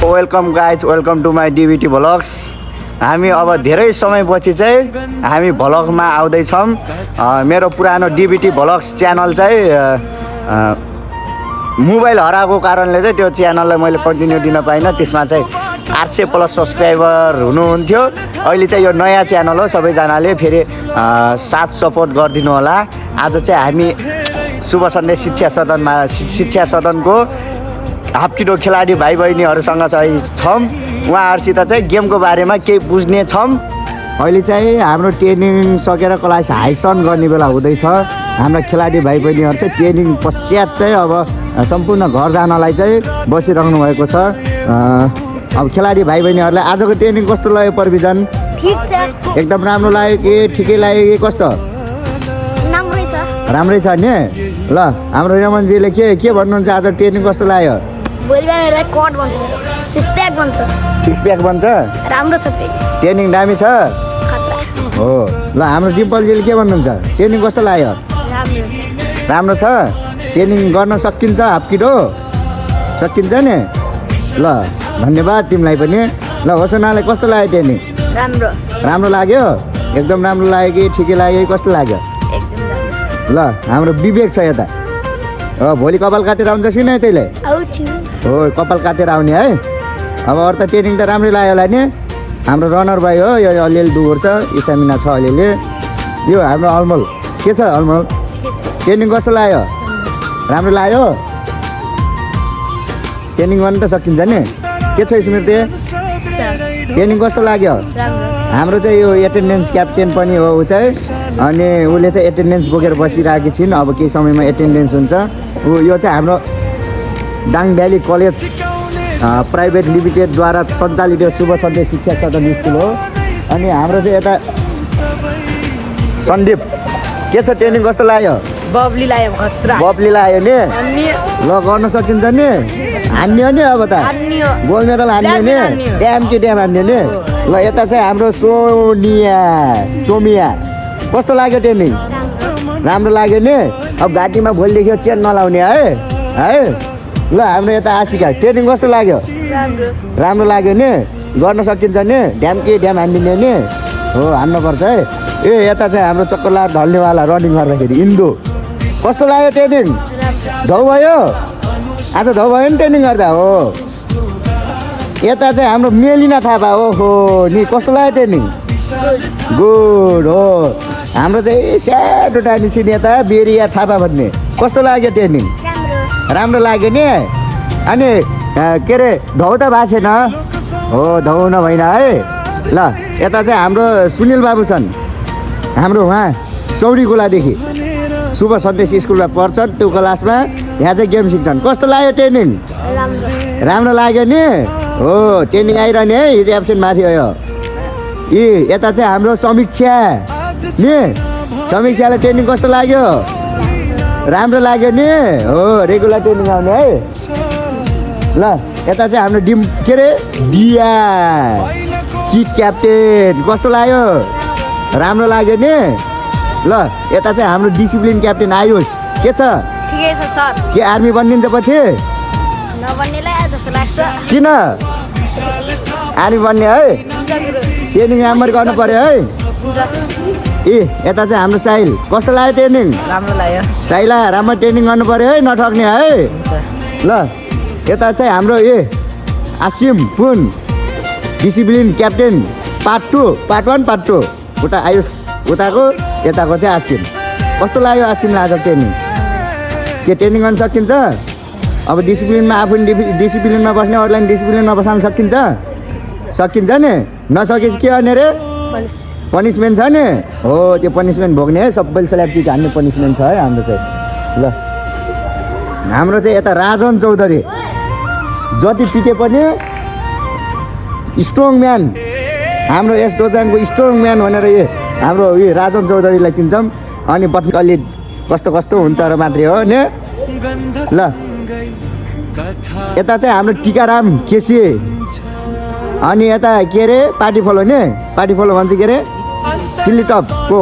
Welcome guys, welcome to my डिबिटी vlogs. हामी अब धेरै समयपछि चाहिँ हामी भ्लगमा आउँदैछौँ। मेरो पुरानो डिबिटी भ्लग्स च्यानल चाहिँ मोबाइल हराएको कारणले चाहिँ त्यो च्यानललाई मैले कन्टिन्यू दिन पाइनँ। त्यसमा चाहिँ 800+ सब्सक्राइबर हुनुहुन्थ्यो। अहिले चाहिँ यो नयाँ च्यानल हो, सबैजनाले फेरि साथ सपोर्ट गरिदिनु होला। आज चाहिँ हामी शुभ सन्देश शिक्षा सदनको हाफ किलो खेलाडी भाइ बहिनीहरूसँग चाहिँ छौँ। उहाँहरूसित चाहिँ गेमको बारेमा केही बुझ्ने छौँ। अहिले चाहिँ हाम्रो ट्रेनिङ सकेर क्लास हाइसन गर्ने बेला हुँदैछ। हाम्रा खेलाडी भाइ बहिनीहरू चाहिँ ट्रेनिङ पश्चात चाहिँ अब सम्पूर्ण घर जानलाई चाहिँ बसिरहनु भएको छ। अब खेलाडी भाइ बहिनीहरूलाई आजको ट्रेनिङ कस्तो लाग्यो प्रविजन? ठीक छ, एकदम राम्रो लाग्यो कि ठिकै लाग्यो कि कस्तो? राम्रै छ नि। ल हाम्रो रमनजीले के भन्नुहुन्छ, आज ट्रेनिङ कस्तो लाग्यो? भोलि बिहान कट बन्छ, सिक्स प्याक बन्छ। राम्रो छ ट्रेनिङ दामी छ हो। ल हाम्रो डिम्पलजीले के भन्नुहुन्छ, ट्रेनिङ कस्तो लाग्यो? राम्रो छ। ट्रेनिङ गर्न सकिन्छ, हाफ किलो सकिन्छ नि। ल धन्यवाद तिमीलाई पनि। ल होसनालाई कस्तो लाग्यो ट्रेनिङ? राम्रो लाग्यो, एकदम राम्रो लाग्यो कि ठिकै लाग्यो कि कस्तो लाग्यो? ल हाम्रो विवेक छ यता। भोलि कपाल काटेर आउँछ कि नै त्यसले? हो, कपाल काटेर आउने है। अब अरू त ट्रेनिङ त राम्रै लाग्यो होला नि। हाम्रो रनर भाइ हो, यो अलिअलि दुहोर्छ, स्टामिना छ अलिअलि। यो हाम्रो अलमल के छ? अलमल ट्रेनिङ कस्तो लाग्यो? राम्रो लाग्यो। ट्रेनिङ गर्न त सकिन्छ नि। के छ स्मृति, ट्रेनिङ कस्तो लाग्यो? हाम्रो चाहिँ यो एटेन्डेन्स क्याप्टेन पनि हो ऊ चाहिँ, अनि उसले चाहिँ एटेन्डेन्स बोकेर बसिरहेकी छिन्। अब केही समयमा एटेन्डेन्स हुन्छ। यो चाहिँ हाम्रो दाङ भ्याली कलेज प्राइभेट लिमिटेडद्वारा सञ्चालित शुभ सन्देश शिक्षा सदन स्कुल हो। अनि हाम्रो चाहिँ यता सन्दीप के छ, ट्रेनिङ कस्तो लाग्यो? बब्ली लाग्यो नि। ल गर्न सकिन्छ नि, हान्ने हो नि। अब त गोल मेडल हान्ने नि, ड्याम कि ड्याम हान्ने नि। ल यता चाहिँ हाम्रो सोमिया कस्तो लाग्यो ट्रेनिङ? राम्रो लाग्यो नि। अब घाँटीमा भोलिदेखि चेन नलाउने है। ल हाम्रो यता आशिका ट्रेनिङ कस्तो लाग्यो? राम्रो लाग्यो नि। गर्न सकिन्छ नि, ड्याम कि ड्याम हानिदिने नि हो, हान्नुपर्छ है। ए यता चाहिँ हाम्रो चक्करलार ढल्नेवाला रनिङ गर्दाखेरि इन्दु कस्तो लाग्यो ट्रेनिङ? धौ भयो आज, धौ भयो नि ट्रेनिङ गर्दा हो। यता चाहिँ हाम्रो मेलिना थापा हो नि, कस्तो लाग्यो ट्रेनिङ? गुड हो। हाम्रो चाहिँ स्याडो टानी छिन् यता बेरिया थापा भन्ने, कस्तो लाग्यो ट्रेनिङ? राम्रो लाग्यो नि। अनि के अरे धौ त भएको छैन हो, धौ नभएन है। ल यता चाहिँ हाम्रो सुनिल बाबु छन्, हाम्रो उहाँ सौरी गोलादेखि शुभ सन्देश स्कुलमा पढ्छन्, त्यो क्लासमा। यहाँ चाहिँ गेम सिक्छन्। कस्तो लाग्यो ट्रेनिङ? राम्रो लाग्यो नि हो। ट्रेनिङ आइरहने है, हिजो एब्सेन्टमा थियो यो। यता चाहिँ हाम्रो समीक्षा नि, समीक्षालाई ट्रेनिङ कस्तो लाग्यो? राम्रो लाग्यो नि हो, रेगुलर ट्रेनिङ आउने है। ल यता चाहिँ हाम्रो के अरे दिया कि क्याप्टेन कस्तो लाग्यो? राम्रो लाग्यो नि। ल यता चाहिँ हाम्रो डिसिप्लिन क्याप्टेन आयुष के छ? ठिकै छ सर। के आर्मी बनिन्छ पछि? नबन्नेलाई जस्तो लाग्छ। किन आर्मी बन्ने है? ट्रेनिङ राम्रो गर्नु पर्यो है। यता चाहिँ हाम्रो साहिल कस्तो लाग्यो ट्रेनिङ? राम्रो लाग्यो। साहिला राम्रो ट्रेनिङ गर्नु पर्यो है, नठग्ने है। ल यता चाहिँ हाम्रो आसिम पुन डिसिप्लिन क्याप्टेन पार्ट 1 पार्ट 2 उता आयुष उताको, यताको चाहिँ आसिम। कस्तो लाग्यो आसिमलाई आज ट्रेनिङ? के ट्रेनिङ गर्न सकिन्छ? अब डिसिप्लिनमा आफू डिसिप्लिनमा बस्ने, अरूलाई डिसिप्लिनमा बसाल्न सकिन्छ नि। नसकेपछि के गर्ने रे? पनिसमेन्ट छ नि हो, त्यो पनिसमेन्ट भोग्ने है। सबैले स्ल्याब किक हान्ने पनिसमेन्ट छ है हाम्रो चाहिँ। ल हाम्रो चाहिँ यता राजन चौधरी जति पिटे पनि स्ट्रङ म्यान, हाम्रो यस डोजानको स्ट्रङ म्यान भनेर हाम्रो राजन चौधरीलाई चिन्छौँ। अनि अलि कस्तो हुन्छ र मात्रै हो नि। ल यता चाहिँ हाम्रो टिकाराम केसी, अनि यता के अरे पार्टी फलो नि, पार्टी फलो भन्छ के अरे चिल्ली टपको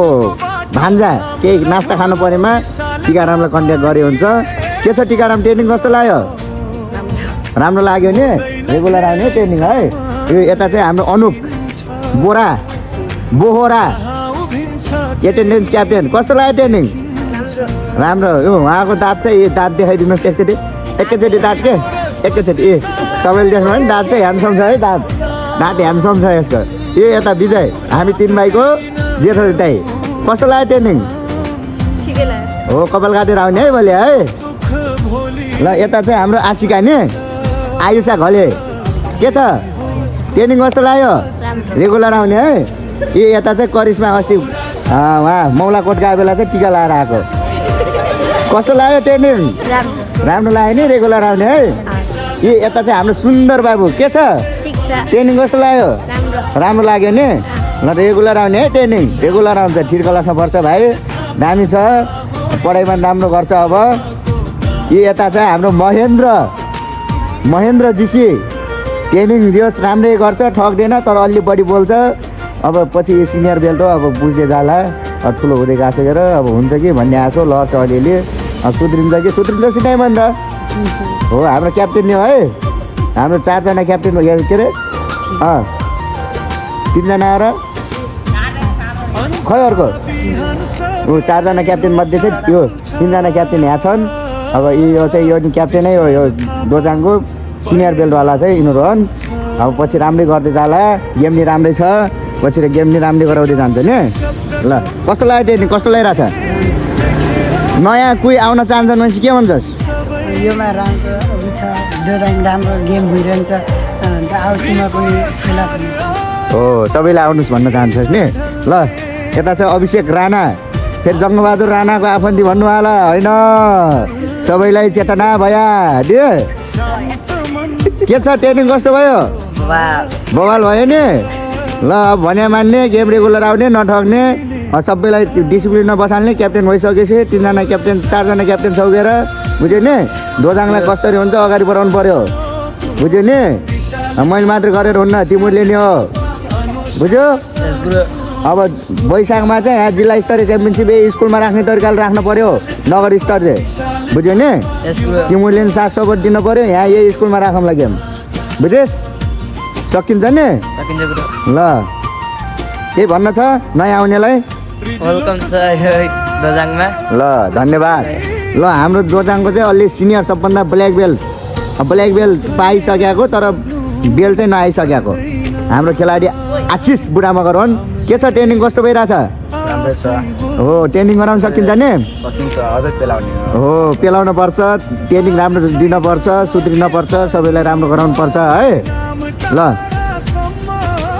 भान्जा। केही नास्ता खानु परेमा टिकारामलाई कन्ट्याक्ट गरे हुन्छ। के छ टिकाराम, ट्रेनिङ कस्तो लाग्यो? राम्रो लाग्यो नि। रेगुलर आउने ट्रेनिङ है। यो यता चाहिँ हाम्रो अनुप बोहरा एटेन्डेन्स क्याप्टेन। कस्तो लाग्यो ट्रेनिङ? राम्रो। यो उहाँको दाँत चाहिँ दाँत देखाइदिनुहोस् एकैचोटि दाँत के एकैचोटि सबैले देख्नु भयो नि दाँत चाहिँ ह्यान्डसम छ है। दाँत ह्यान्डसम छ यसको। यो यता विजय हामी 3 भाइको जेठो दाइ। कस्तो लाग्यो ट्रेनिङ? ठिकै लाग्यो। हो कपाल काटेर आउने है भोलि है। ल यता चाहिँ हाम्रो आशिका नि आयुषा घले के छ ट्रेनिङ कस्तो लाग्यो? रेगुलर आउने है। यो यता चाहिँ करिश्मा अस्ति उहाँ मौलाकोट गए बेला चाहिँ टिका लगाएर आएको। कस्तो लाग्यो ट्रेनिङ? राम्रो लाग्यो नि रेगुलर आउने है। यो यता चाहिँ हाम्रो सुन्दर बाबु के छ ट्रेनिङ कस्तो लाग्यो? राम्रो लाग्यो नि। ल रेगुलर आउने है ट्रेनिङ। रेगुलर आउँछ ठिर क्लासमा पर्छ भाइ। दामी छ पढाइमा राम्रो गर्छ। अब यो यता चाहिँ हाम्रो महेन्द्र जीसी ट्रेनिङ दियोस् राम्रै गर्छ ठग्दैन तर अलि बढी बोल्छ। अब पछि यो सिनियर बेल्ट हो अब बुझ्दै जाला ठुलो हुँदै गएर अब हुन्छ कि भन्ने आशो लड्छ अलिअलि। अब सुध्रिन्छ सिकाइ भनेर हो। हाम्रो क्याप्टेन नि है। हाम्रो 4 जना क्याप्टेन हो के अरे 3 जना आएर खै अर्को 4 जना क्याप्टेन मध्ये चाहिँ यो 3 जना क्याप्टेन यहाँ छन्। अब यो चाहिँ यो क्याप्टेनै हो यो दोजाङको सिनियर बेल्टवाला चाहिँ यिनीहरू हुन्। अब पछि राम्रै गर्दै जाला। गेम नि राम्रै छ पछि गेम नि राम्रै गराउँदै जान्छ नि। ल कस्तो लाग्यो ट्रेनिङ? कस्तो लागिरहेछ? नयाँ कोही आउन चाहन्छन् भनेपछि के भन्छस्? योमा राम्रो हुन्छ राम्रो गेम भइरहन्छ अन्त आउटमा पनि खेला पनि हो सबैलाई आउनुहोस् भन्न चाहन्छस् नि। ल यता चाहिँ अभिषेक राणा फेरि जङ्गबहादुर राणाको आफन्ती भन्नु होला होइन। सबैलाई चेतना भया के छ ट्रेनिङ कस्तो भयो? बवाल भयो नि। ल अब भने मान्ने गेम रेगुलर आउने नठग्ने सबैलाई डिसिप्लिनमा बसाल्ने। क्याप्टेन भइसकेपछि 3 जना क्याप्टेन 4 जना क्याप्टेन सौकेर बुझ्यो नि। दोजाङलाई कसरी हुन्छ अगाडि बढाउनु पर्यो बुझ्यो नि। मैले मात्र गरेर हुन्न तिमीले नि हो बुझ्यो। अब वैशाखमा चाहिँ यहाँ जिल्ला स्तरीय च्याम्पियनसिप स्कुलमा राख्ने तरिकाले राख्नु पर्यो नगर स्तर चाहिँ बुझ्यो नि। तिमीले नि साथ सपोर्ट दिनु पर्यो। यहाँ यही स्कुलमा राखौँला गेम बुझेस्? सकिन्छ नि। ल केही भन्न छ नयाँ आउनेलाई? वेलकम छ दोजाङमा। ल धन्यवाद। ल हाम्रो दोजाङको चाहिँ अलि सिनियर सबभन्दा ब्ल्याक बेल्ट पाइसकेको तर बेल चाहिँ नआइसकेको हाम्रो खेलाडी आशिष बुढामगर हुन्। के छ ट्रेनिङ कस्तो भइरहेछ? राम्रै छ। हो ट्रेनिङ गराउन सकिन्छ नि? सकिन्छ अझै पेलाउने हो पेलाउनु पर्छ ट्रेनिङ राम्रो दिनुपर्छ सुध्रिनुपर्छ सबैलाई राम्रो गराउनु पर्छ है। ल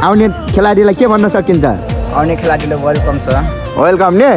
आउने खेलाडीलाई के भन्न सकिन्छ? आउने खेलाडीलाई वेलकम छ। वेलकम नि।